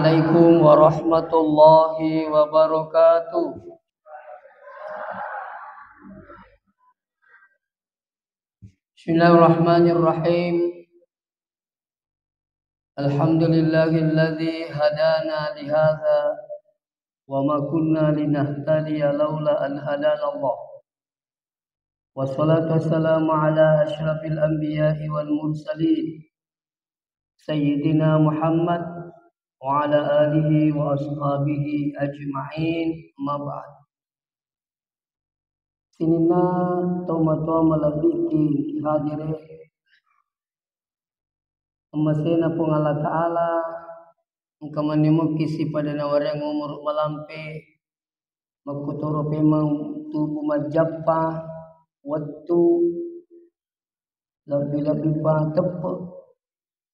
Assalamualaikum warahmatullahi wabarakatuh. Bismillahirrahmanirrahim. Alhamdulillahilladzi hadana lihadza wa ma kunna linahtadiya laula an hadana Allah. Wassalatu wassalamu ala asyrafil anbiya'i wal mursalin Sayyidina Muhammad wa ala alihi wa ashabihi ajma'in, ma ba'd. Sinina toma-toma labiki hadire amasena pung Allah Ta'ala engkamanimuki pada nawareng umur malampe makutoro pemang tubuh majappa waktu lebih-lebih tepat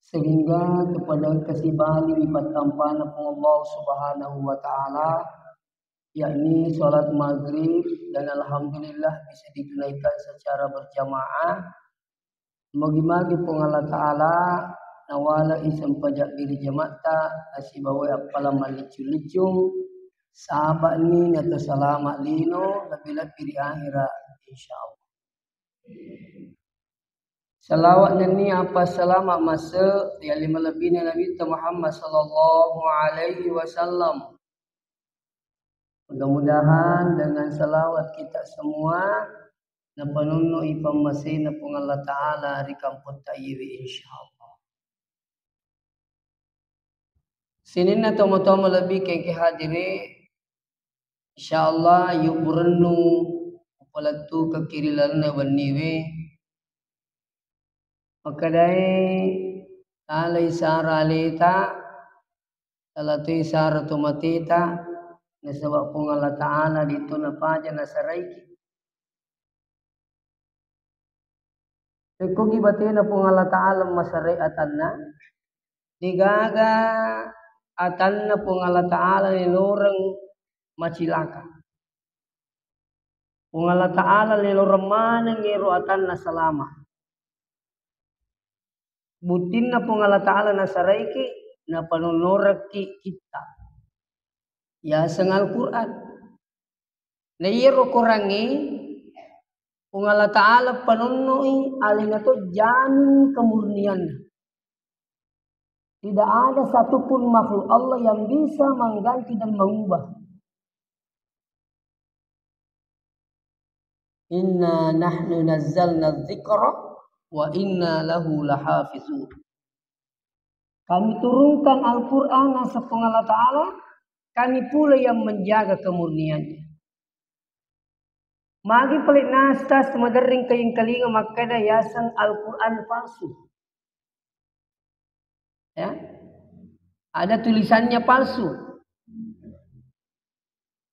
sehingga kepada kesibali dipatampana pun Allah Subhanahu wa Ta'ala, yakni sholat maghrib, dan alhamdulillah bisa ditunaikan secara berjamaah. Magi-magi pun Allah Ta'ala nawala isam pajak diri jamaata asibawa apala malicul-licung sahabat ni atau selamat lino lebih-lebih di akhirat insyaallah. Salawat ni apa selamat masa yang lima lebih Nabi Muhammad sallallahu alaihi wasallam. Mudah-mudahan dengan salawat kita semua na panunui pamasina pung Allah Ta'ala hari kampung tayiwi insyaallah. Sinin na tomo-tomo lebih kay hadiri insyaallah yuk berennu upalatu kekirilan na waniwe. Makadai alai sara leta salatu isara tumatita nasabab pung Allah Ta'ala dito na paja nasaraiki. Kugi batina pung Allah Ta'ala masarai atanna digaga atanna pung Allah Ta'ala niloreng macilaka. Pung Allah Ta'ala niloreng mana ngiro atanna salama. Butin na pung Allah Ta'ala nasaraiki na panunoraki kita. Ya sengal Quran. Na iro kurangi pung Allah Ta'ala panunui alina to jamin kemurnian. Tidak ada satupun makhluk Allah yang bisa mengganti dan mengubah. Inna nahnu nazzalna dzikra wa inna lahu lahafizun. Kami turunkan Al-Quran asapung Allah Ta'ala, kami pula yang menjaga kemurniannya. Magi pelik nastas madering kaying kalinga makada yasan Al-Quran palsu. Ya, ada tulisannya palsu.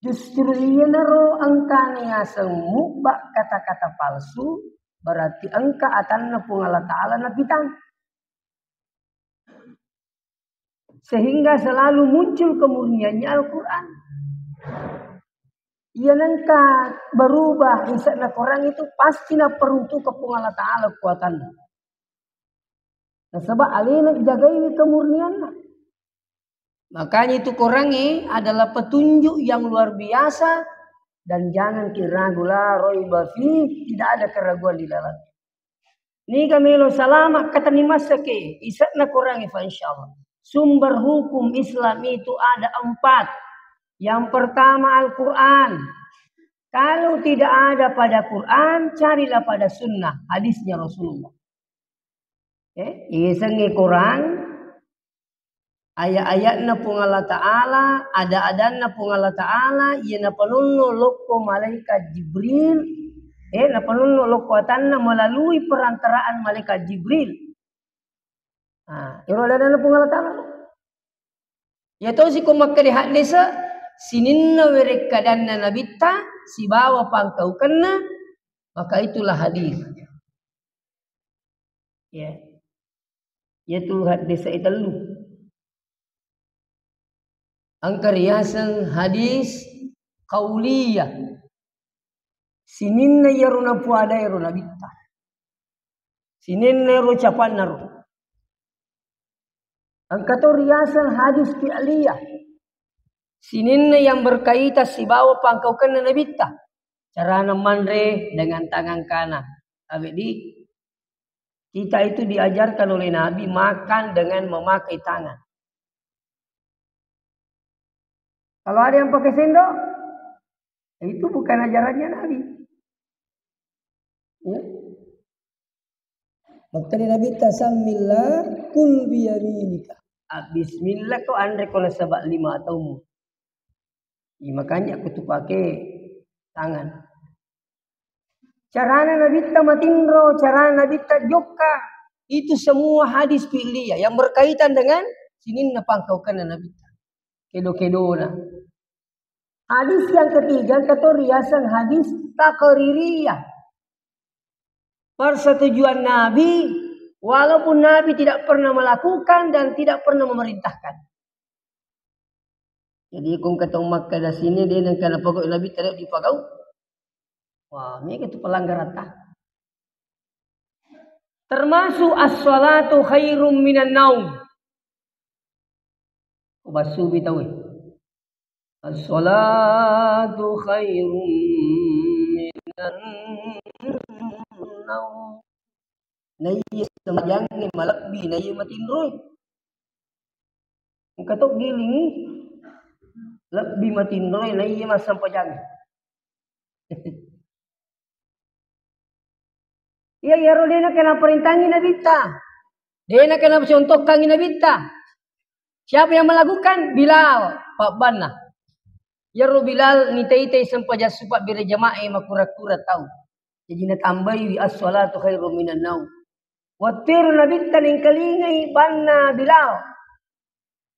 Justru dia naro angka yasan mubak kata-kata palsu. Berarti engka atanna pung Allah Ta'ala napitan. Sehingga selalu muncul kemurniannya Al-Quran. Ia nangka berubah isakna korang itu pasti na peruntuk ke pung Allah Ta'ala kuatanna. Nah sebab alina jagai kemurniannya. Makanya itu korangi adalah petunjuk yang luar biasa. Dan jangan kiragu la roiba fi, tidak ada keraguan di dalam. Ni kami lo salamat kata ni masake, isatna kurangi fa insyaallah. Sumber hukum Islam itu ada 4. Yang pertama Al-Quran. Kalau tidak ada pada Quran, carilah pada sunnah, hadisnya Rasulullah. Isengi Quran. Ayat-ayatna pung Allah Ta'ala, ada-adanna pung Allah Ta'ala, ia na panunno loko malaikat Jibril, na panunno loko atanna melalui perantaraan malaikat Jibril. Iro adanna pung Allah Ta'ala. Ya tau si kumakka di hadisa, sininna werekadanna nabita, si bawa pangkau kena, maka itulah hadis. Ya, yaitu hadis itu. Angkariasan hadis qauliyah. Sininna yaruna puada yaruna bitta. Sininna yaro capan naru. Angkato riasan hadis fi'liyah. Sininna yang berkaitan si bawa pangkaukan na nabita. Cara mandre dengan tangan kanan. Habis di kita itu diajarkan oleh Nabi makan dengan memakai tangan. Kalau ada yang pakai sendok, itu bukan ajarannya Nabi. Ya. Makanya Nabi tasammillah kul biyaminika. Bismillah kau andre kau sebab 5 atau ya, makanya aku tuh pakai tangan. Carana Nabi matindro, carana Nabi joka. Itu semua hadis fi'liyah yang berkaitan dengan sinin na pangkaukan na Nabi. Kedo-kedo na. Hadis yang ketiga kata riasan hadis taqririyah. Persetujuan Nabi walaupun Nabi tidak pernah melakukan dan tidak pernah memerintahkan. Jadi kung katong Makkah da sini dia nang kana pagod Nabi tidak dipagau. Wah, ini itu pelanggaran tak. Termasuk as-salatu khairum minan naum. Basubi tahu. As-salatu khairum minan naum. Naiya semayang ni malakbi, naiya matindroy. Ang katok giling lebih matindroy, naiya masampajang. Iya, ya dia nak kena perintangi Nabi ta. Dia nak kena contohkan Nabi ta. Siapa yang melakukan? Bilal, Pak Banna. Ya Bilal ni tei sampaja supat bila jamaah makura-kura tahu. Jadi nak tambahi as-salatu khairum minan naum. Watir Nabi ta ning kalingai Banna Bilal.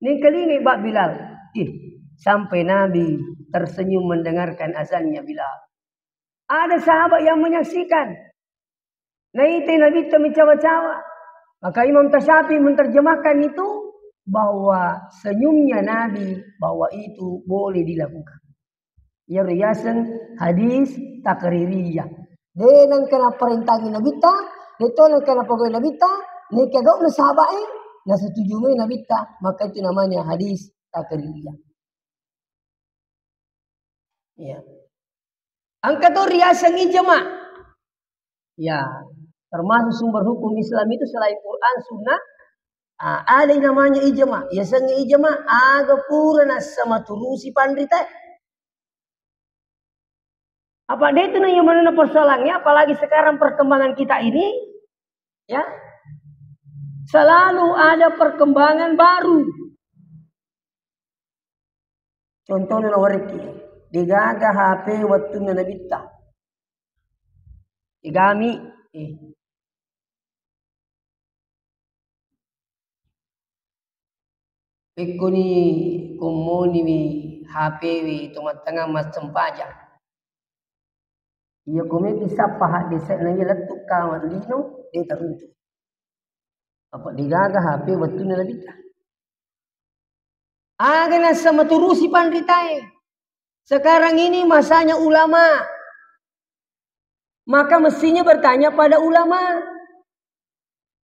Ning kalingai Bak Bilal. Sampai Nabi tersenyum mendengarkan azannya Bilal. Ada sahabat yang menyaksikan. Naiti Nabi itu mencawa-cawa. Maka Imam Tasyafi menerjemahkan itu bahwa senyumnya Nabi bahwa itu boleh dilakukan. Ya riasan hadis taqririyah. Dia nang kena perintahi Nabi ta, dia nang kena pegawai Nabi ta, ni kagak na sahabat na setuju dengan Nabi ta, maka itu namanya hadis taqririyah. Ya. Angkat riasan ijma'. Ya, termasuk sumber hukum Islam itu selain Quran, Sunnah, ada yang namanya ijma. Ya sanga ijma, aga pura na sama turusi pandrita. Apa dia itu yang mana persoalannya? Apalagi sekarang perkembangan kita ini, ya, selalu ada perkembangan baru. Contohnya nawariki, digaga HP waktu nabita. Igami Pekuni kumoni wi HP wi tumatanga mas sempaja. Iya kumi bisa pahat desa nanya letuk kawan lino dia teruntuk. Apa digaga HP waktu nabita. Agak sama turusi pandritai. Sekarang ini masanya ulama. Maka mestinya bertanya pada ulama.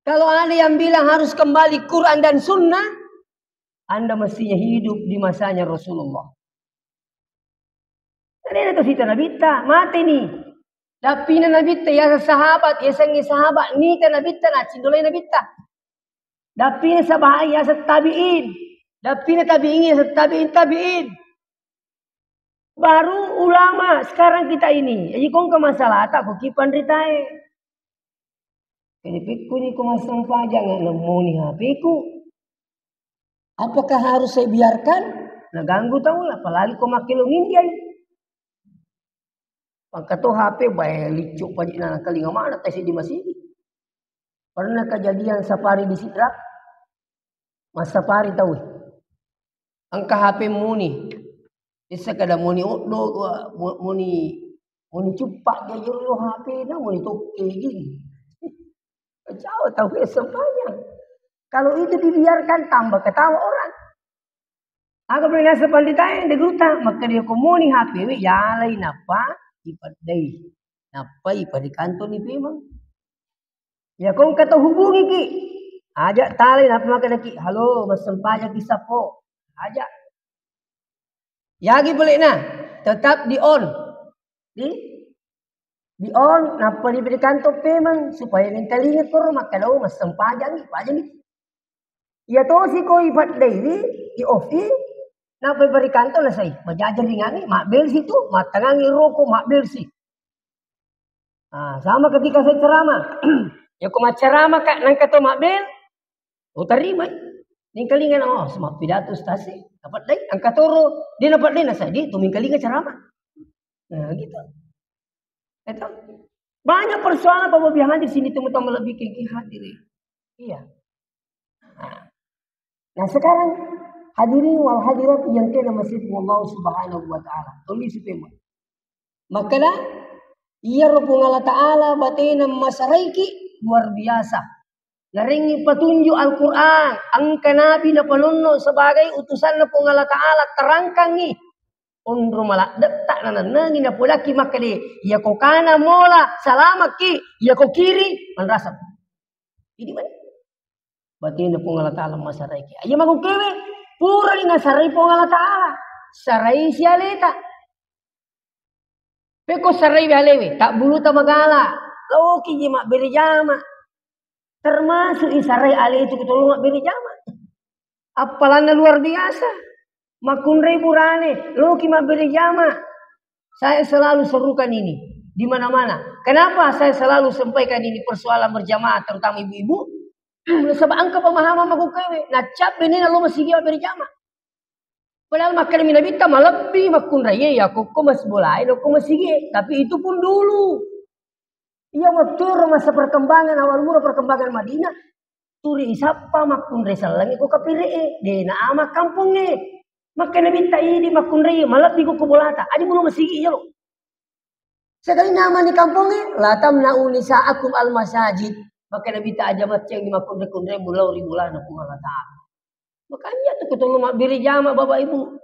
Kalau ada yang bilang harus kembali Quran dan Sunnah, Anda mestinya hidup di masanya Rasulullah. Tadi ada cerita Nabita, mati nih. Tapi Nabita ya sahabat, ya sangi sahabat ni kan Nabita na cindolay Nabita. Tapi sa bahaya sa tabiin. Tapi tabiin sa tabiin. Baru ulama sekarang kita ini. Jadi kong ke masalah tak bukipan ritai. Ini pikku ni kumasang pa jangan nemu ni HP-ku. Apakah harus saya biarkan? Naganggu tahu lah. Apalagi kau makilungin dia. Maka tu HP baik licuk pajik na kalinga mana tesi di masjid. Pernah kejadian safari di Sidra. Mas safari tahu. Angka HP muni. Isa kada muni odlo muni cupak dia jero HP na muni toke gini. Kacau tahu sepanjang. Kalau itu dibiarkan tambah ketawa orang. Aga pernah sepandita yang deguta maka dia komuni HP we yalai napa ipadai. Napa ipadi kanto ni memang. Ya kong kata hubungi ki. Ajak talin apa makan lagi. Halo, mas sempaja kisah po. Ajak. Yagi boleh nah. Tetap di on. Di on. Napa diberikan to payment supaya yang kalinya kurang kalau mas sempaja ni, paja ni. Ya to si ko ipat daily i off napa berikan to lah saya. Majajar ringan ni, mak bel situ, mak tangangi rokok, mak bel si. Nah, sama ketika saya ceramah. Ya ko ceramah kak nang kata mak bel. Oh terima. Ning kalingan semak pidato stasi. Dapat lagi angkat toro. Dia dapat lagi nasa dia tu kalingan ceramah. Nah gitu. Itu banyak persoalan pembiayaan di sini teman-teman lebih ke hadir. Iya. Nah sekarang hadirin wal hadirat yang kena masjid Allah Subhanahu wa taala. Tulis itu. Makanya ia rupung Allah taala batina masaraiki luar biasa. Naringi petunjuk Al-Quran. Angka Nabi na panunno sebagai utusan na pong Allah Ta'ala. Terangkan ni. Undro malak detak na nanangin na pulaki makali. Iya ko kana mola. Salamat ki. Iya ko kiri. Manrasap. Ini mana? Berarti na pong Allah Ta'ala masaray ki. Ayo magukiwi. Pura ni nasaray pong Allah Ta'ala. Saray siya leta. Peko saray bihalewi. Tak bulu ta magala. Loki jima berijama. Termasuk isarai ali itu ketolong beri jama. Apalana luar biasa. Makunrei burane. Loki mak beri jama. Saya selalu serukan ini. Di mana-mana. Kenapa saya selalu sampaikan ini persoalan berjamaah. Terutama ibu-ibu. Sebab angka pemahaman maku kewe. Nah cap ini lo masih dia beri jama. Padahal makan minabita lebih makunrei. Ya kok masih boleh. Kok masih dia. Tapi itu pun dulu. Ia betul masa perkembangan awal mula perkembangan Madinah. Turi isapa makun resalangi ko kapire de na ama kampungnya. Maka nabi taidi makun re malat di ko bolata. Adi belum masigi ya lo. Sekali nama ni kampungnya latam na unisa akum al masajid. Maka nabi ta aja macam di makun re bulau ribulan aku malata. Makanya tu ketulu mak biri jama bapak ibu.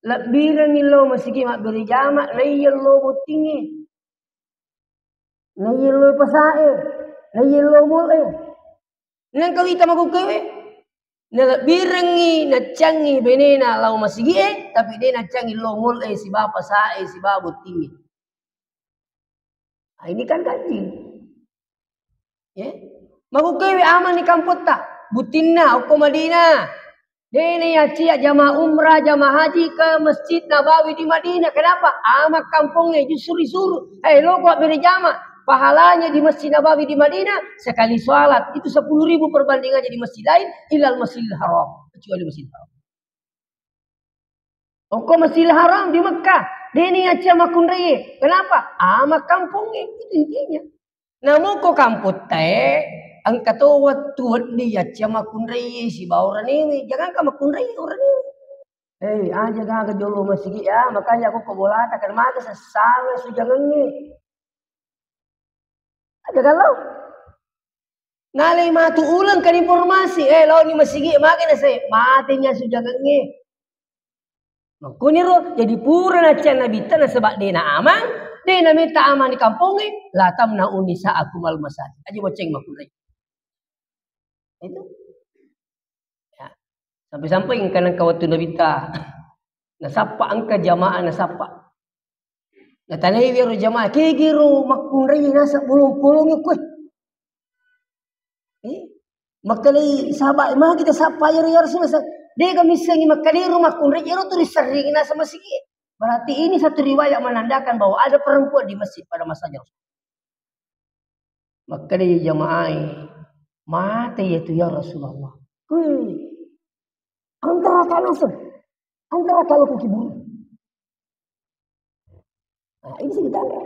Lak birang lo masigi mak biri jama layel lo butingi. Nayelo pasae, nayelo mule. Nang kawita magukewe. Na birengi na cangi benena lau masigi tapi dia na cangi lo mule si bapa sae si babu tinggi. Nah, ini kan ganjil. Ya. Magukewe aman di kampota. Butinna uko Madinah. Dene ya cia jamaah umrah, jamaah haji ke Masjid Nabawi di Madinah. Kenapa? Amak kampungnya justru disuruh. Lo kok beri jamaah. Pahalanya di Masjid Nabawi di Madinah sekali sholat itu 10.000 perbandingannya di masjid lain ilal Masjidil Haram kecuali Masjidil Haram. Oko Masjidil Haram di Mekah. Dini aja makun reye. Kenapa? Ama kampungnya itu intinya. Namun ko kamput teh angkat waktu dia aja makun reye si bauran ini jangan ka makun reye orang ini. Aja gak jolo masjid ya makanya aku kebolata kan maka sesawe sujangan ni. Ada kalau nalai matu ulang kan informasi lo ni masigi makin saya matinya sudah nge makuniro jadi pura na chan nabi tanah sebab dia na aman dia na minta aman di kampungnya latam na unisa aku mal masad aja boceng makunai itu ya sampai-sampai ingkang kawatu nabi ta nasapa angka jamaah nasapa na tanay wiro jamaah kigiro makunray nasa pulong-pulong ko makalay sabay mah kita sapa yar sa de kami sangi makaliro makunray iro tulis sering nasa masjid. Berarti ini satu riwayat menandakan bahwa ada perempuan di masjid pada masanya Rasul. Makalay jamaah mati itu ya Rasulullah. Antara kalau kukibur. Nah, ini sih ditanda.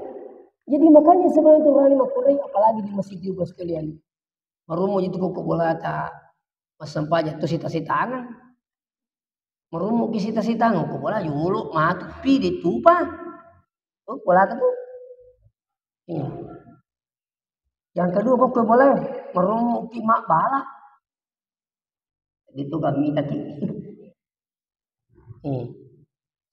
Jadi makanya sebenarnya itu rani makurai apalagi di masjid juga sekalian. Marumo itu kok bola ta masampaja tu sita-sitangan. Marumo ki sita-sitangan kok bola yulo matu pi ditumpah. Oh, bola tu. Iya. Yang kedua kok boleh marumo ki mak bala. Itu kami tadi.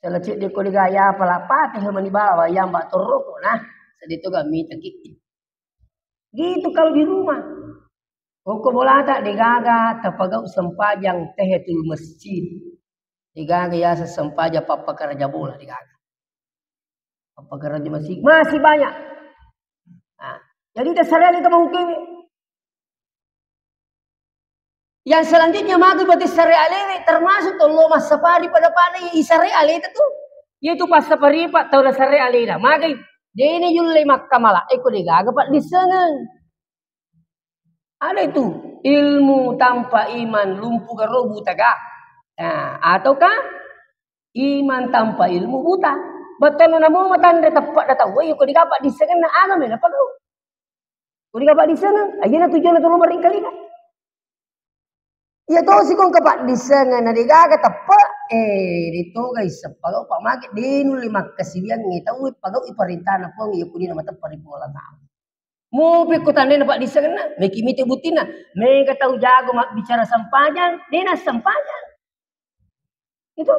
Kalau cik dia kau digaya palapat yang mani bawa yang mbak toroko nah sedih tu kami tadi. Gitu kalau di rumah. Hukum bola tak digaga tapagaw sempajang tehetul masjid. Digaga ya sesempaja papa kerja bola digaga. Papa kerja masjid masih banyak. Nah, jadi dasarnya kita menghukumi. Yang selanjutnya maka berarti syariat ini termasuk Allah mas safari pada syariat itu tuh. Yaitu pas safari pak tahu syariat ini. Maka dia ini julai makamala ikut digaga pak disengen. Ada itu ilmu tanpa iman lumpuh garo buta kah? Nah, ataukah iman tanpa ilmu buta? Betul na mo matanda tepat datang. Wah, kau digapak di sana na agam na pagaw. Kau digapak di sana, aja na tujuan na tulong maringkali ka. Ya to si kong kapak di sana na digaga tepat. Dito guys, pagaw pamakit din lima kasilian ngitaw pagaw iparintah na po ng iyukuni na matang paripungalan na. Mau pikutan dia dapat di sana, meki miti butina, mereka tahu jago bicara sempajan, dia sempajan. Itu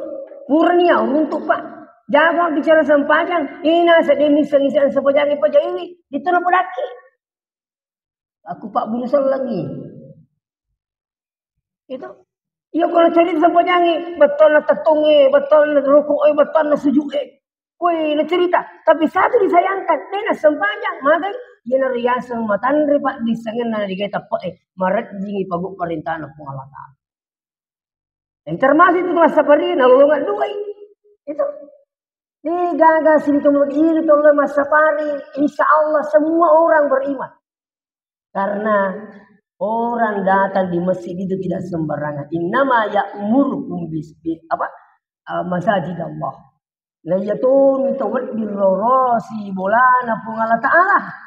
murnia untuk pak, jago bicara sempajan, ina sedemi sengisan sempajan ini, itu nama laki. Aku pak bunuh lagi. Itu, iya kalau cerita sempajan betul na tetungi, betul na rukuk, betul na sujud. Woi, na cerita, tapi satu disayangkan, dia sempajan, maka dia riasa matan ripat disengen na digay tapo maret jingi paguk perintahan na pengalata. Yang termasuk itu masa pari nalulungan dua itu. Di gaga sini kemudian itu oleh masa pari, insya Allah semua orang beriman. Karena orang datang di masjid itu tidak sembarangan. Innama ya'murukum bisbi apa masajid Allah. La yatun tawaddir rasi bolana pengalata ta'ala.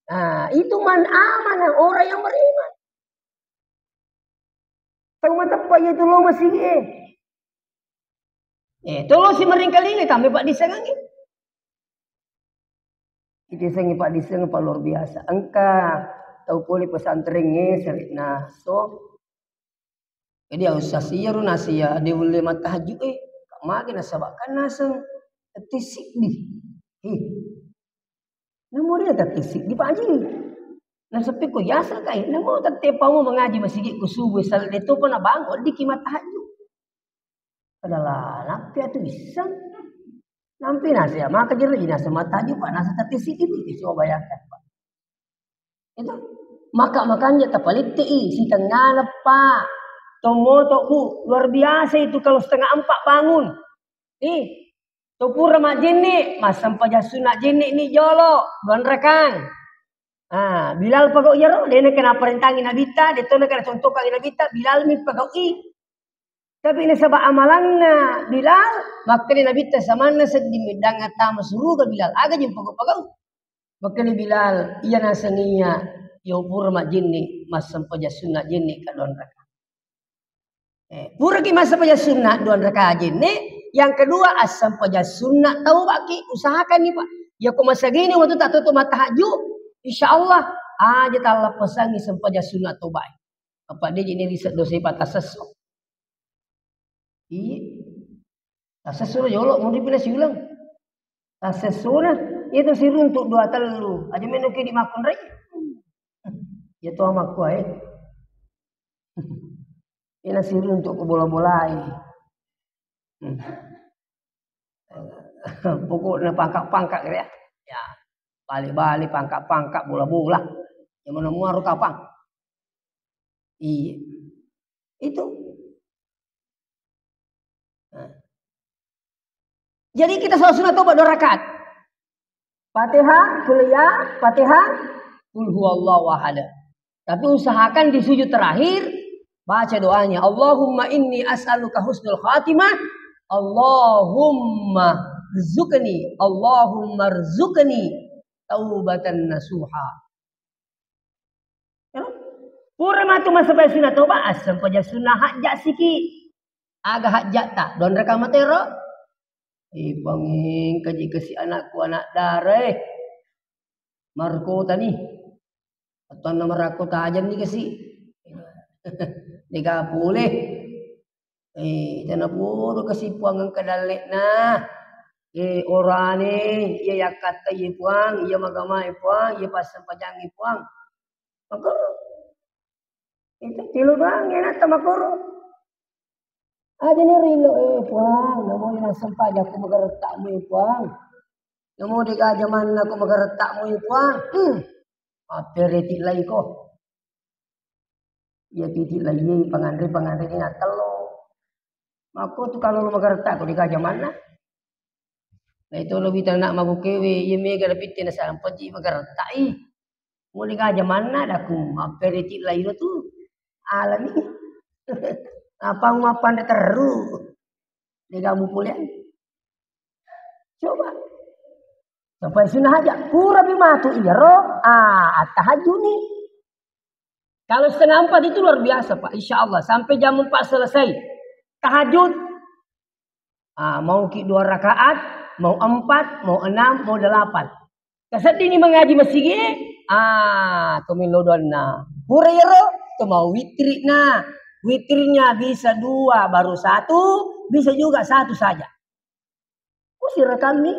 Nah, itu man aman orang yang beriman. Tahu mata apa itu lo masih tolong si meringkali ini kami Pak Diseng ini. Diseng Pak Diseng Pak luar biasa. Engka tahu poli pesantrennya serit naso. Jadi usah siaru nasia dia boleh mata haju makin nasabakan naseng tisik di. Namun dia tak tisik di Pak Haji. Nah sepi ko yasa kay namun tatepa mo mengaji masigi ko subuh sal itu pun bangun di kimat tahajud. Adalah napi atu bisa. Nampi nasi maka jadi nasi tahajud Pak nasi tatisik ini coba bayangkan Pak. Itu makanya tapalit si tengah Pak. Tomoto bu luar biasa itu kalau 3:30 bangun. Tupur mak jini, masam paja sunat jini ni jolo, 2 rekan. Bilal pagau yaro, dia nak kena perintangin nabita, dia tu nak kena contohkan nabita, Bilal mi pagau Tapi ini sebab amalanna Bilal, maka ni nabita samana sedih midang atama suruh ke Bilal, agak jim pagau. Maka ni Bilal, iya nasaniya, yopur mak jini, masam paja sunat jini ka 2 rekan. Pura ki masam paja sunat 2 rekan jini. Yang kedua asam paja sunnah tahu baki usahakan nih Pak. Ya kok masa gini waktu tak tutup mata tahajud. Insyaallah aja Allah pesangi sempaja sunnah tobat. Apa dia jadi riset dosa patah sesok. Iya. Tasesur yolo mau dipilih si ulang. Tasesur itu si untuk 2 telu. Aja menuki di makun rei. Ya tuh sama ku Ini si untuk bola-bola Pokoknya pangkak-pangkak gitu ya. Ya, balik-balik pangkak-pangkak bola-bola. Yang mana muaru kapang. Iya. Itu. Jadi kita sholat sunat tobat 2 rakaat. Fatihah, kuliah, Fatihah, qul huwallahu ahad. Tapi usahakan di sujud terakhir baca doanya, Allahumma inni as'aluka husnul khatimah. Allahumma rzuqni taubatan nasuha. Pura matu masa pai sunat toba asam paja sunah hajat siki. Aga hajat tak don reka matero. Banging kaji kasi anakku anak dare. Marco tani. Atau nama aku tajan ni kasi. 30. Dana puro kasi puang ang kadalik na. Orang ni, ia yakat tayo puang, ia magamay puang, ia pasang pajangi puang. Maka, Itu tilu doang enak sama koro. Aja nih rilo puang, namo yang sempat aku magaretakmu puang. Namo di kajaman aku magaretakmu puang. Apereti lagi ko. Ya titik lagi pangandri ini telo. Aku tuh kalau lu magaretak ko di kajaman na. Nah itu lebih nak magu kewe, ye mega dapitin na sa ampat magaretak Muli kajaman na daku apereti lagi tuh. Alami. Apa ngapan teru? Di kamu pulian. Coba. Sampai sunnah aja. Pura bimatu iya roh. Tahajud nih. Kalau 3:30 itu luar biasa Pak. Insya Allah. Sampai jam 4 selesai. Tahajud. Mau 2 rakaat. Mau 4. Mau 6. Mau 8. Kesedih nih mengaji masjid. Tumilodon na. Pura iya roh. Mau witri na. Witrinya bisa 2 baru 1, bisa juga 1 saja. Usir kami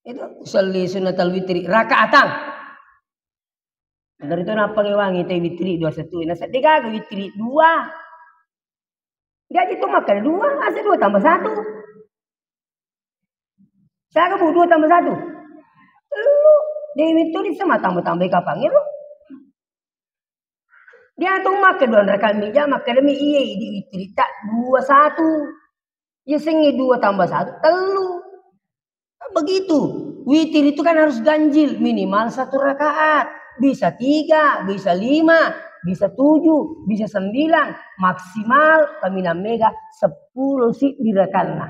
itu usalli sunnatal witri rakaatan. Dari itu napa ngewangi teh witri 21 nasa tiga witri 2. Gaji itu makan 2, asa 2 tambah 1. Saya 2 tambah 1. Lu dewi itu di sama tambah-tambah kapan ya lu? Dia tuh makan 2 rakaat meja makan demi iya di witri tak 21. Ya sengi 2 tambah 1 telu. Begitu. Witir itu kan harus ganjil minimal 1 rakaat. Bisa 3, bisa 5, bisa 7, bisa 9, maksimal pamina mega 10 sih dirakalna.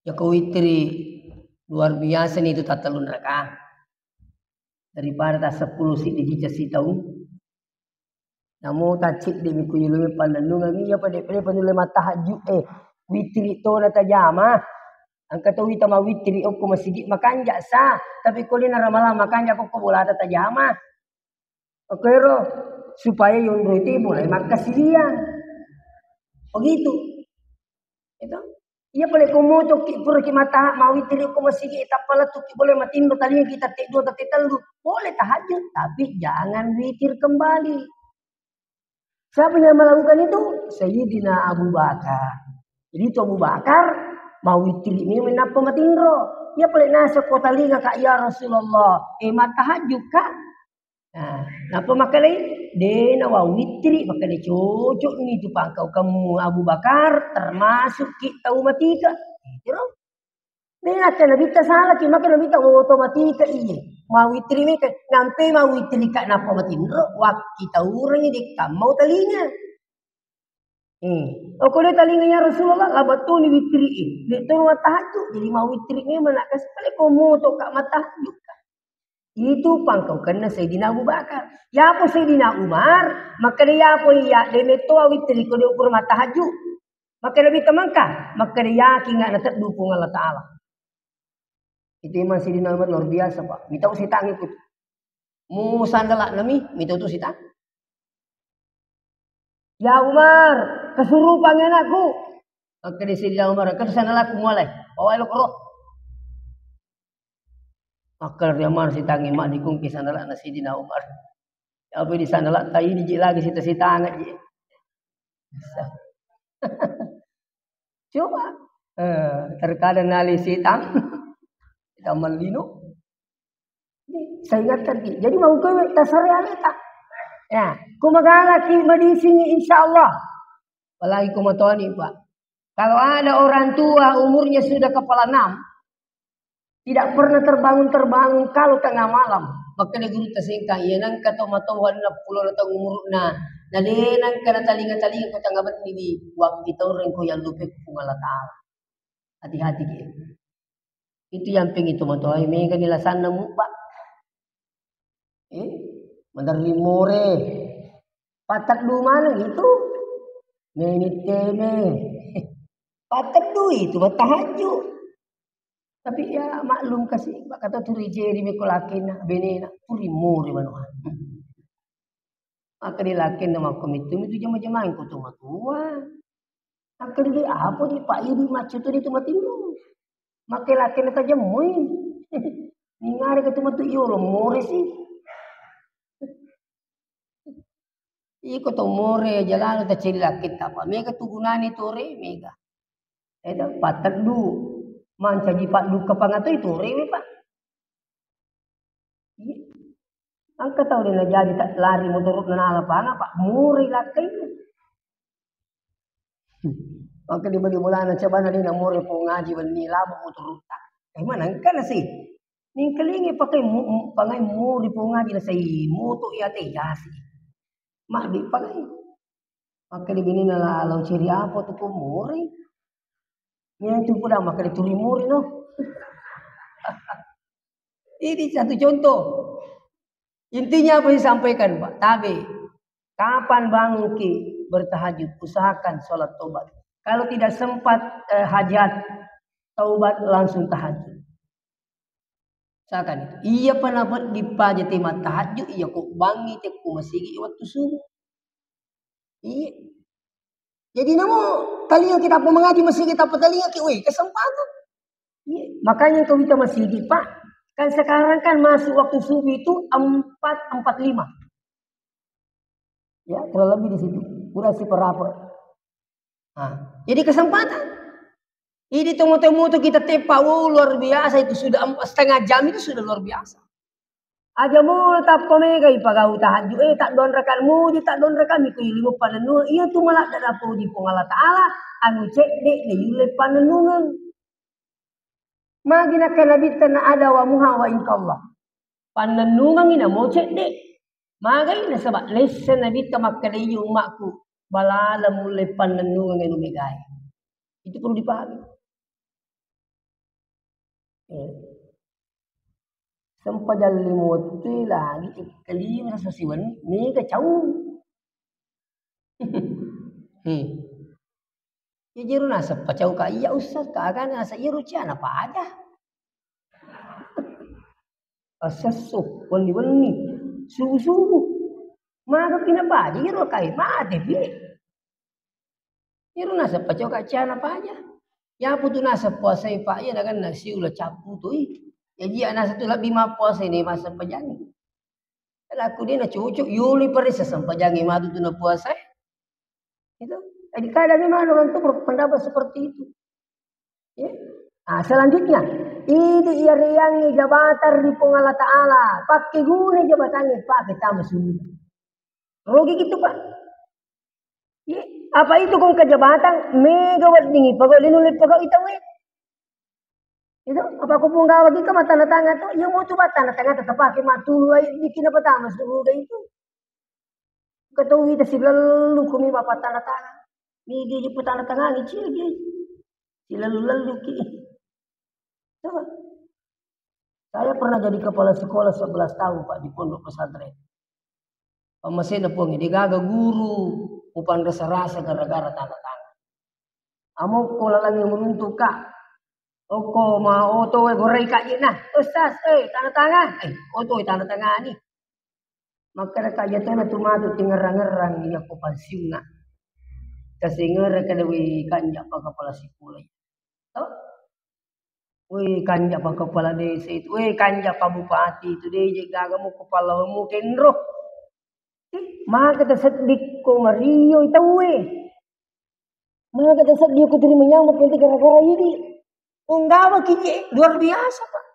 Ya ke witri luar biasa nih itu tatalun rakaat. Daripada tak 10 sih dicicasi tahu. Namo tacik di miku yulu pandanungan iya pada panule tahajud witri to na tajama angka to wita ma witri ko masigi makan jasa tapi kulina ramala makan ko bola ta tajama okero supaya yung roti mulai makasilian begitu itu iya boleh kumoto ki pura ki mata ma witri ko masigi tapala tu ki boleh matindo tali kita tidur tapi telu boleh tahajud tapi jangan witir kembali. Siapa yang melakukan itu? Sayyidina Abu Bakar. Jadi itu Abu Bakar mau witri ini menapa matindro. Ya pelik nasa kota liga kak ya Rasulullah. Tahajud kak. Napa makalai? Dena wa witri makalai cocok ni tu pangkau kamu Abu Bakar termasuk kita umatika. Gitu. Dena kan nabita salah ki makan nabita otomatika iya. Mau witri ni kan nampe mau witri kak napa matindro waktu kita urang di kamau talinga. Kalau talinganya Rasulullah lah betul ni witri itu tahajud jadi mau witri ni mana kasi pale komo to kak matahajud. Itu pangkau kena Sayyidina Abu Bakar. Ya apa Sayyidina Umar maka dia apa iya demeto witri ko dia ukur matahajud. Maka lebih temangkah maka dia yakin enggak nak dukung Allah Taala. Itu memang Sayyidina Umar luar biasa Pak. Mitau sitang ikut. Mu sandalak nami, mitau tu sitang. Ya Umar, kesurupan anakku. Maka di Sayyidina Umar, ke sandalak mulai. Bawa elok roh. Maka dia Umar sitang imak dikungki sandalak na Sayyidina Umar. Apa di sandalak tayi dijik lagi sita-sitang aja. Coba. Terkadang nali sitang. Kita melino. Saya ingatkan jadi mau ke tasarialita. Ya, kumagala ki medisini insyaallah. Apalagi kumatoni Pak. Kalau ada orang tua umurnya sudah kepala 6 tidak pernah terbangun kalau tengah malam. Maka dia guru tasingka iya nang kato matuhan na pulo na tang umur na. Nadenang kana talinga-talinga ko tangga bat ni waktu kita orang ko yang lupa Allah Taala. Hati-hati gitu. Itu yang pengen itu matoy may kanilasan na mo Pak. Mandari more. Patak lumana gitu. Menit teme. Patak du itu tahajud. Tapi ya maklum kasih kata turi jeri mikolakin na benena puri more manuhan. Maka dilakin nama komitum itu jama-jamain ko tua. Maka di apa di Pak Yudi macu tu itu matimu. Maka lakin na tajamuin. Ningari ke tuma tu euro more sih. Iko to more jalano ta cilla kita pa. Mega tu gunani tore mega. Eta patak du. Manca jipat du kapangato itu rewe pak. Angka tahu dia jadi tak lari motor na alapanga pak. Muri lakai. Maka di bagi bulan coba nadi na more po ngaji bani labo motor tak. Mana kan sih. Ning kelingi pakai pangai muri po ngaji na say moto iya te jasi. Mak di pakai. Maka di bini na lalau ciri apa tu po muri. Nya itu pula maka di turi muri no. Ini satu contoh. Intinya apa yang disampaikan Pak? Tabe. Kapan bangun ki bertahajud? Usahakan sholat taubat. Kalau tidak sempat hajat, taubat langsung tahajud. Usahakan itu. Iya panabat di pajati tahajud. Iya kok bangi te ku masigi waktu subuh. Iya. Jadi namo kalian kita mengaji masih kita petalinga ki, kesempatan. Iya. Makanya kau kita masigi Pak. Kan sekarang kan masuk waktu subuh itu 4:45. Ya, kurang lebih di situ. Udah si perapa. Nah, jadi kesempatan. Ini temu-temu kita tepa, luar biasa itu sudah 4,5 jam itu sudah luar biasa. Aja mau tak pemega ipagau tahajud tak don rekan muji tak don rekan miku limo panenung iya tu malah ada puji pengala taala anu cek dek ne yule panenungan. Magina nabi tana ada wa muha wa inkallah. Panenungan ina mo cek dek. Magai na sebab lesen nabi tamakali umakku balala mulai panenungan anu megai. Itu perlu dipahami. Sempat limoti lagi kali rasa siwan ni kacau. Ya jiru nasa pacau ka iya ustaz ka kan nasa iya rucian apa aja. Asasu wani subuh-subuh. Maka pinapa aja jiru kai mate bi. Jiru nasa pacau ka cian apa aja. Ya putu nasa puasa pak ya kan nasi ulah capu tu. Jadi anak satu lebih puasa ini masa pejani. Kalau aku dia nak cucuk yuli perisa sampajangi madu tu nak puasa. Itu. Jadi kadang memang orang itu berpendapat seperti itu. Ya. Nah, selanjutnya ini ia riangi jabatan di Allah Ta'ala. Pakai guna jabatannya Pak kita masuk. Rugi gitu Pak. Ya. Apa itu kong ke jabatan megawat dingi pagau linulit pagau itu itu apa aku pun gawa kita mata tanda tangan tuh yang mau coba tanda tangan tetap pakai matu bikin apa tamas dulu itu ketahui kita sih lalu kami bapak tanda tangan ni dia jemput tanda tangan ni cili si lalu ki coba saya pernah jadi kepala sekolah 11 tahun Pak di pondok pesantren masih ada pun dia gagal guru upan rasa gara-gara tanda tangan amo kola lagi menuntuk Kak Oko mau oto goreng kak nah ustaz tanda tangan oto tanda tangan ni maka kak jatuh na tumatu tingerang-ngerang dia ko pansiun na kasi ngere kada wi kanja pa kepala sekolah to wi kanja pa kepala desa itu kanja pa bupati itu dia gaga mo kepala mo kenro maka tersedik ko Mario itu maka tersedik ko terima nyamuk nanti gara-gara ini Unggawa kiki luar biasa Pak.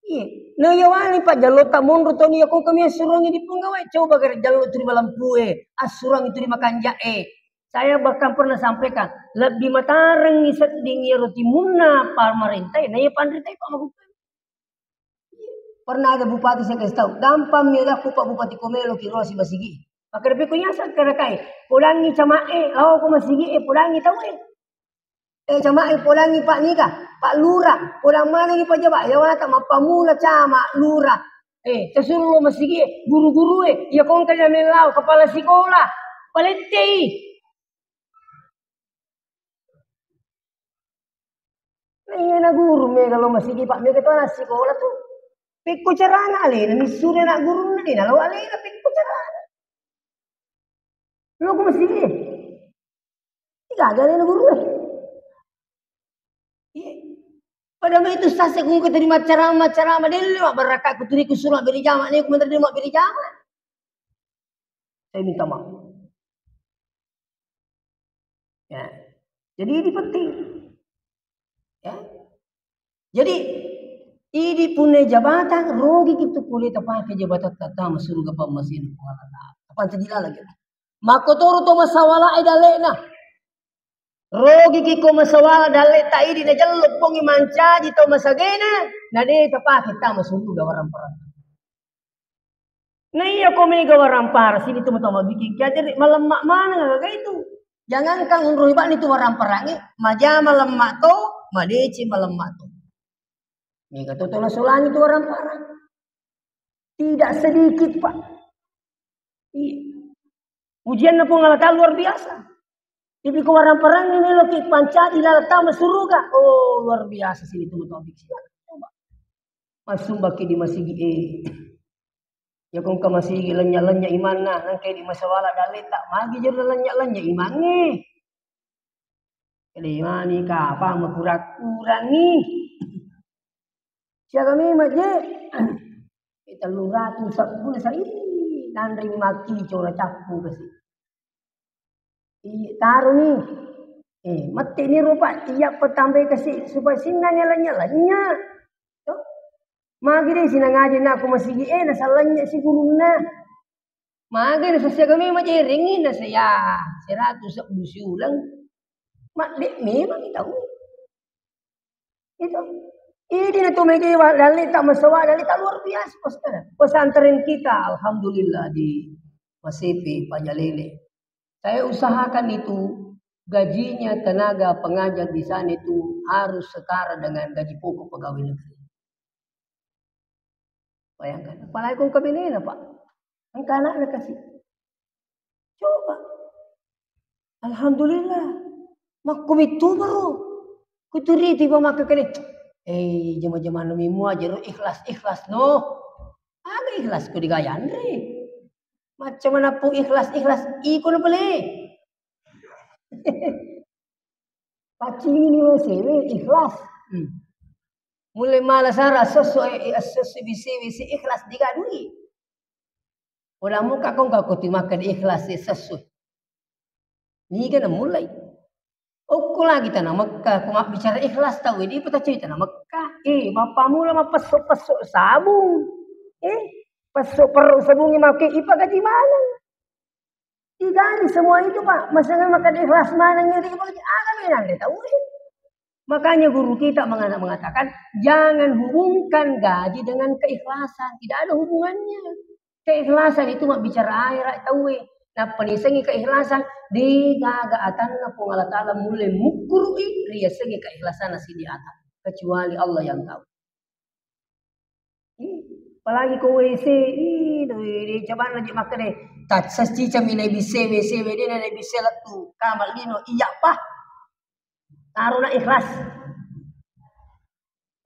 Iya. Nah ya wali Pak jalur tak mundur toni aku kami surang di penggawa coba gara jalur terima lampu asurang itu dimakan jae. Saya bahkan pernah sampaikan lebih matareng isat dingi roti munna pemerintah nah ya pandritai Pak Mabukan. Pernah ada bupati saya kasih tahu dampam melaku Pak Bupati Komelo Kirosi Basigi. Maka lebih kunyasa karena kai pulangi camae lawa ko masigi pulangi tahu camae pulangi Pak Nika Pak Lurah, orang mana ni pejabat? Ya wala tak mapamula cama lurah. Tersuruh masigi guru-guru ya kong kaya melau kepala sekolah. Palete. Nah, na guru me kalau masigi Pak me kata sekolah tu. Pikku carana ale, ni sure nak guru ni na lawa ale na pikku carana. Lo ko masigi. Tiga gale na guru Padahal itu sase kung keterima ceramah dulu mak beraka kuturi kusuruh beri jamaah ni aku menerima beri jamaah. Saya minta maaf. Ya. Jadi ini penting. Ya. Jadi ini punya jabatan rogi kita kulit apa ke jabatan tata masuk ke pemasin apa terjadi lagi. Makotoro to masawala idalena. Rogi kiko masawala dale ta idi na jallo pongi mancaji to masagena na de kapa kita masulu gawaran perang. Nah iya kome gawaran para sini tuh mau bikin jadi malam mak mana kayak itu. Jangan kang unruh ibak itu waran perangi maja malam mak to madeci malam mak to. Ni kata to nasulangi itu waran parang. Tidak sedikit Pak. Iya. Ujian na po ngalata luar biasa. Tapi ko warang perang ini lo kit pancadi lalata masuruga. Oh luar biasa sini tuh topik silakan coba. Masumba ki di masigi ya kung ka masigi lenya iman na nang kay di masawala dalita magi jer lenya iman ni. Kali imani ka apa makurang-kurangi. Siya kami maje. Kita luratu sa pun sa ini nandring maki coba capu kasi. Taruh nih, mati ni rupa tiap petambah kasih supaya singa nyala. Magi deh sinang aja nak aku masih nasalanya si gulungna. Magi deh sosial kami macam ringin na saya 100 busi ulang. Mak dek memang kita tahu. Itu. Ini na tumegi dali tak masawa dali tak luar biasa pesantren kita alhamdulillah di Masipi Pajalele. Saya usahakan itu gajinya tenaga pengajar di sana itu harus setara dengan gaji pokok pegawai negeri. Bayangkan, apalagi kung kabilin Pak. Ang kanak na kasi. Coba. Alhamdulillah. Makumito baro. Kuturi tiba makakali. Jama-jama nami mo aja ikhlas no. Aga ikhlas ko digayan re. Macam mana pun ikhlas iko na pala Pacing ini masih ikhlas. Mulai malas ara sesuai bisi ikhlas digadui. Wala mo kakong kakuti makan ikhlas sesuai. Ni kan mulai. Oku lagi tanah Mekah, aku bicara ikhlas tahu ini peta cerita tanah Mekah. Bapamu lama pesok sabung. Pasok perut sabungi makai ipa gaji mana? Tidak semua itu Pak. Masalah makan ikhlas mana ngiri bagi kami nanti tahu. Makanya guru kita mengatakan jangan hubungkan gaji dengan keikhlasan. Tidak ada hubungannya. Keikhlasan itu mak bicara air tahu. Nah penisengi keikhlasan di gagaatan na Allah Taala mulai mukuri ria segi keikhlasan nasi di atas kecuali Allah yang tahu. Apalagi ko WC, di coba lagi makan deh. Tak sesti cami na WC dia na WC latu. Kamar lino iya pa. Taruh na ikhlas.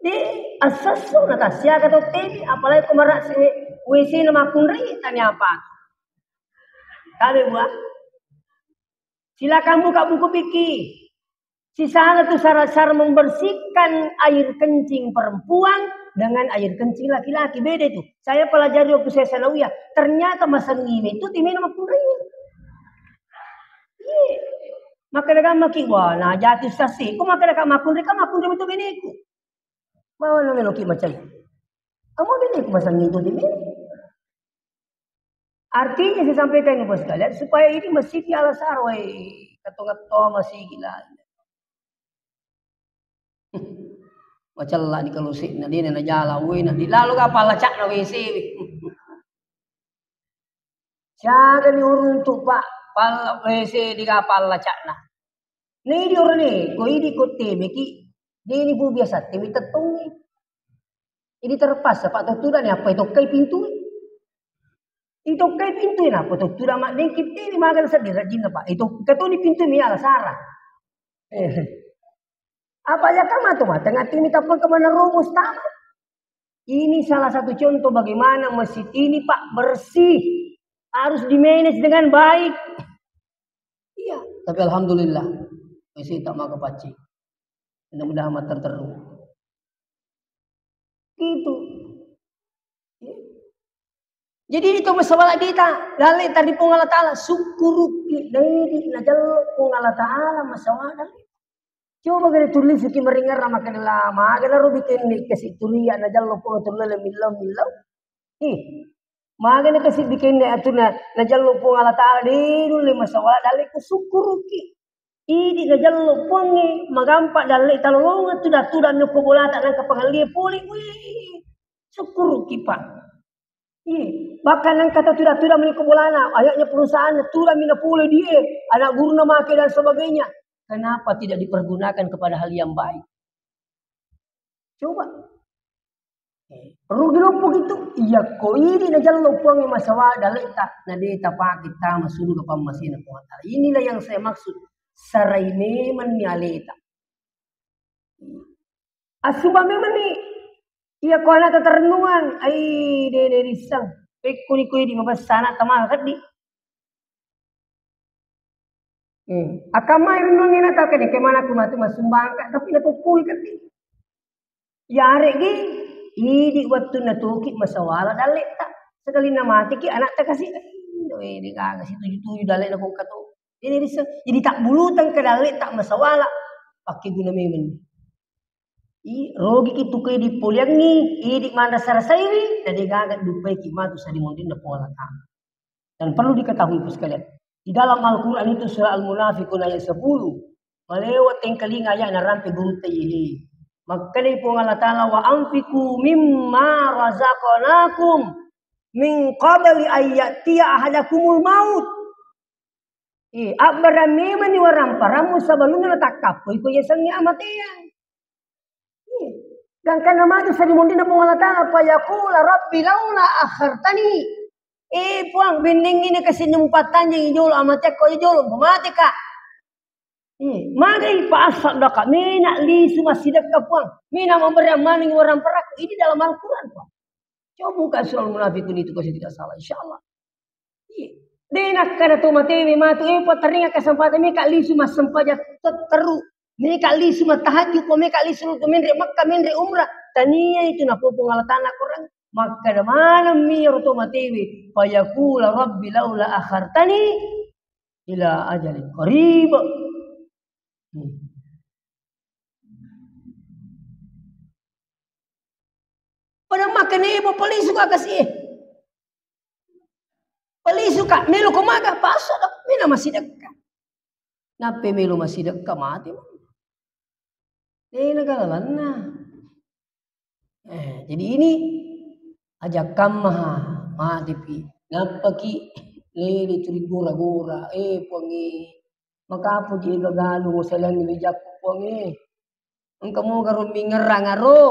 Di asasu na tasya kato tebi apalagi ko marak si WC na makunri tanya apa. Kali buat. Silakan buka buku fikih. Sisa itu cara membersihkan air kencing perempuan dengan air kencing laki-laki beda itu. Saya pelajari waktu saya sanawiyah. Ternyata masa ngime itu timnya nama kurangnya. Maka dagang maki wah nah jati sasi. Kau maka dagang makundri itu beneku. Mau nang loki macam. Amo beneku masa ngime itu timnya. Artinya saya sampaikan ini bos kalian supaya ini masih ala sarwai ketua masih gila. Macam lah di kalusik na dia na jala we na di lalu ka pala cak na WC. Siya ni urun tu Pak pala WC di ka pala cak na. Ni di urun ni ko idi ko teme ki di ni bu biasa teme tetong ni. Ini terpas Pak tuturan ni apa itu kai pintu. Itu kai pintu na apa tuturan mak dengkip ni magan sedih rajin Pak. Itu katoni pintu mi ala sarah. Apa ya kamu tuh mah tengah tim tapang kemana rumus tamat. Ini salah satu contoh bagaimana masjid ini Pak bersih. Harus dimanage dengan baik. Iya. Tapi alhamdulillah masjid tak mau kepaci. Mudah-mudahan amat terteru. Gitu. Jadi itu masalah dita, dali tadi pun Allah Ta'ala syukuruki dari najal pun Allah Ta'ala masalah dali. Coba kita tulis suki meringar nama kena lama, kena ro bikin ni kasih tulian najal pun tulis milau. Magana kasih bikin ni atuna najal pun Allah Ta'ala di dulu masalah dali ku syukuruki. Idi najal pun ni magampak dali talolong tu dah ni pobola tak nak pangalia poli. Syukuruki Pak. Bahkan yang kata tidak menikah bolana, ayatnya perusahaan tidak mina pula dia, anak guru nama dan sebagainya. Kenapa tidak dipergunakan kepada hal yang baik? Coba. Rugi lupa gitu. Iya kok ini najal lupa yang masalah dalita, nadita pak kita masuk ke pamasin kuota. Inilah yang saya maksud. Saraine menyalita. Asuba memang ni. Iya ko anak terrenungan, ai de risang. Kuni di mabasana tama kadi. Akamai renungin na ta kani kemana ku matu masumbang ka tapi natupul kadi. Yare gi idi waktu natuki masawala dale ta. Sekali na mati ki anak ta kasih. Di kaga si tujuh dale na ko kato. Ini risang. Jadi tak bulutan ke dale tak masawala. Pakai guna memang. Rogi ki tukai di poliangi, di mana sarasaiwi, dan gagat dupai kimatu salimundin na pengalatan. Dan perlu diketahui sekalian, di dalam Al-Quran itu surah Al-Munafiqun ayat 10, melewat yang kelinga ayat na rampe guru tayihi. Maka ni pengalatan wa anfiku mimma razaqnakum min qabli ayyatiya ahadakumul maut. Abara memang ni waram paramu sebelum na takap, ko yasangnya amatian. Dan karena mati salimundin na pengalatan apa yaqula rabbi laula akhartani. Puang bending ini kasih numpatan yang ijol amatek ko ijol mati ka. Magai pasak dak mina li suma sidak ka puang. Mina memberi maning orang perak ini dalam Al-Qur'an puang. Coba buka surah Munafiqun itu kalau tidak salah insyaallah. Denak kada tu mati matu teringat kesempatan mi kali suma sempaja teru. Mereka li semua tahajud, mereka li seluruh menre Makkah, menre umrah. Tania itu nak pengalatan orang. Maka da mana mir to matewi. Fayaqula rabbi laula akhartani ila ajalin qarib. Pada makan ibu paling suka kasih. Paling suka melu kumaga pasal dak mina masih dekat. Nape melu masih dekat mati. Nagalalan na. Jadi ini ajak kamah matipi. Napaki lele turi gora-gora. Pongi. Maka po di gagalo mo salang ni bijak po pongi. Ang kamu garuming ngaro.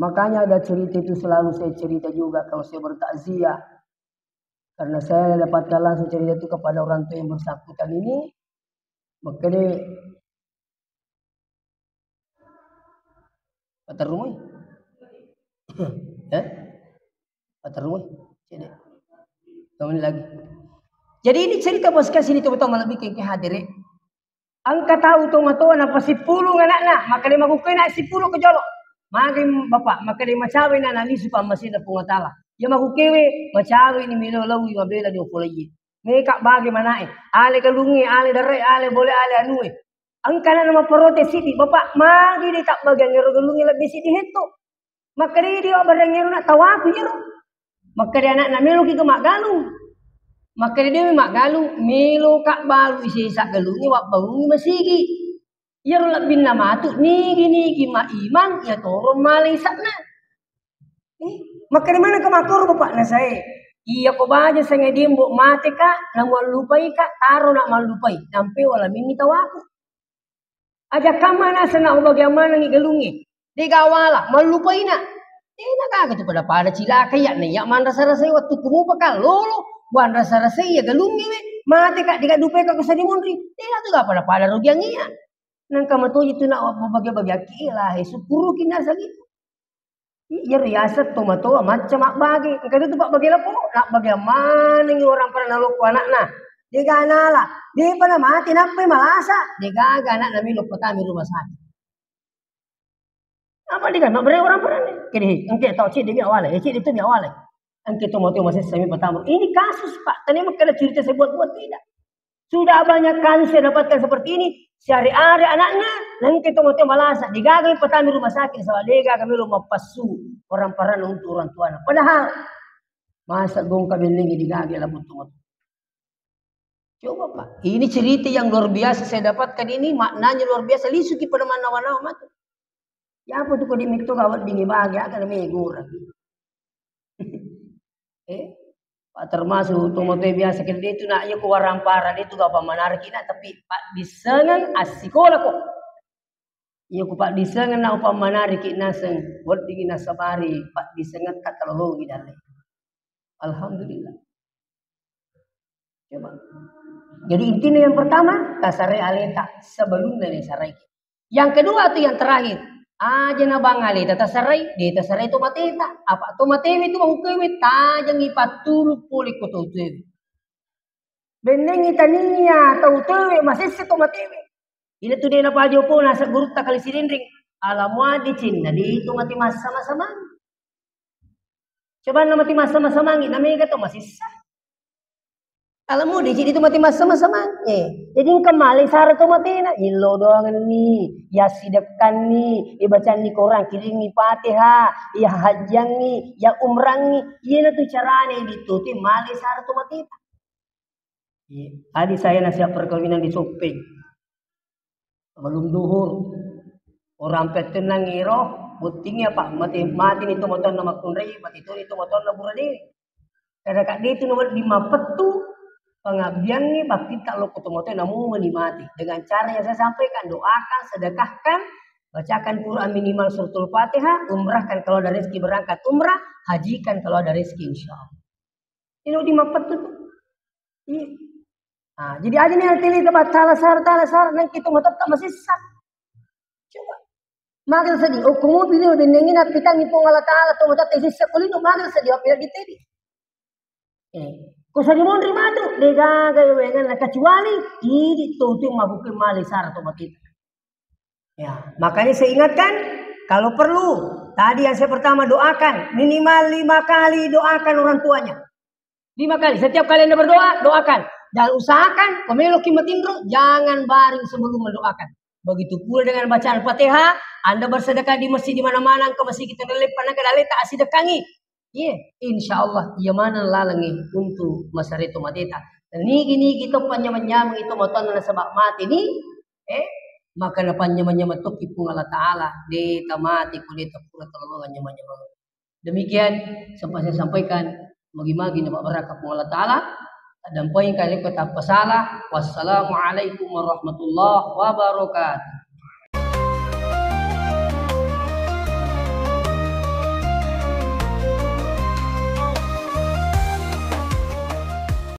Makanya ada cerita itu selalu saya cerita juga kalau saya bertakziah. Karena saya dapatkan langsung cerita itu kepada orang tua yang bersangkutan ini. Maka dia patar rumah. Patar rumah. Jadi. Kembali lagi. Jadi ini cerita bos kasih ini betul lebih ke hadir. Angka tahu tu matuan apa si pulung anak-anak. Maka dia makukin nak si pulung ke jolok. Magim bapak. Maka dia macawi na nali supaya masih ada pengatala. Dia makukewe macawi ni milo lawi mabela di opolai. Mereka bagaimana ale kalungi, ale darai, ale boleh ale anue. Angkana nama protes sini, bapak magi dia tak bagian ngero gelungi lebih sini itu. Maka dia barang ngero nak tawaku ngero. Maka dia anak melu kita mak galu. Maka dia mak galu, melu kak balu isi sak gelungi wak balungi masigi. Ya lebih nama tu nigi mak iman ya turun malai sakna. Maka di mana kemakur bapak na saya? Iya ko baja saya ngedi mbok mati kak, namun lupai kak, taruh nak malupai, sampai wala mingi tawaku. Aja kamana sana bagaimana ngigalungi. Di gawala malupai na. Nagaga tu pada cilaka ya nih ya man rasa-rasa waktu kumu pakal lolo. Buan rasa-rasa ya galungi we. Mati kak diga dupe kak kesani mundri. Dia tu gak pada rugian iya. Nang kamatu itu nak bagi-bagi akilah. Syukuru kina gitu. Ya riasat tomato macam mak bagi. Engkau tu pak bagi lapo. Nak bagaimana ni orang pernah naluk anak nah. Dia gana lah. Dia pada mati nampai malasa. Dia gaga anak nami lupa kami rumah sakit. Apa dia kan? Beri orang pernah nih. Kini, engke tahu cik dia awalnya, cik itu awalnya. Engke tu mau masih semi pertama. Ini kasus Pak. Tadi mungkin ada cerita saya buat-buat tidak. Sudah banyak kasus saya dapatkan seperti ini. Sehari-hari anaknya, nanti kita mau malasa. Digagai petani rumah sakit. Soalnya kami rumah pasu. Orang parah untuk orang tua. Padahal, masa gong kami lagi digagai lah butuh. Coba Pak. Ini cerita yang luar biasa saya dapatkan ini. Maknanya luar biasa. Lisuki pada mana-mana matu. Ya apa tuh kau dimik tuh kawat dingin bahagia kan namanya gurang. Pak termasuk tomoto biasa kita itu nak ya ku waramparan itu gak apa menarik nak tapi Pak disengan asikola kok. Ya ku Pak disengan nak apa menarik naseng buat dingin nasabari Pak disengat katalogi dan lain. Alhamdulillah. Coba. Jadi intinya yang pertama kasare aleta sebelum dari sarai. Yang kedua itu yang terakhir. Aja na bangali tata sarai di tata sarai itu mateta apa to matewi itu hukum tajang ipatulu puli ko to tewi beneng itania to tewi masih se to matewi ini tu dia na pajo po nasa guru ta kali silindring alamwa di cinna di itu mati mas sama-sama coba na mati mas sama-sama ngi namanya to masih sah alam mo di sini itu mati mas sama-sama jadi kembali sara to mati na ilo doang ni ya sidekan ni ibacaan ni korang kiringi Fatihah ya hajang ni ya umrang ni iya na tu carane dituti mali sara to mati tadi saya nasihat perkawinan di Sopeng sebelum duhur orang petenang ngiro butingnya Pak mati itu motor nama kunrei mati itu motor na burani kada kak dia itu nomor 5 petu pengabdiannya bakti tak lo ketemu namu menikmati dengan cara yang saya sampaikan doakan sedekahkan bacakan Quran minimal suratul Fatihah umrahkan kalau ada rezeki berangkat umrah hajikan kalau ada rezeki insyaallah ini di mapet tuh nah, jadi aja nih pilih tempat talasar nanti kita motor tak masih sah coba magal sedih kumu pilih benengin apitang ipong Allah taala to motor tesis sekulino magal sedih apa di tadi Kung sa limon rimado, gagawin na kecuali hindi tuting mabukin malisar atau matita. Ya, makanya saya ingatkan kalau perlu tadi yang saya pertama doakan minimal 5 kali doakan orang tuanya. 5 kali setiap kali Anda berdoa doakan dan usahakan pemilu kimatindro jangan baring sebelum mendoakan. Begitu pula dengan bacaan Fatihah, Anda bersedekah di masjid di mana-mana ke masjid kita lepan ke daleta asidekangi. Iya, insyaallah ia mana lalangi untuk masarito mateta. Dan ni kita panyamanya itu moton na sebab mati ni, maka na panyamanya matuk ipung Allah Taala di tamati kulit pura terlalu nyamanya. Demikian sampai saya sampaikan magi-magi na berkah Allah Taala dan poin kali kata pasalah. Wassalamualaikum warahmatullahi wabarakatuh.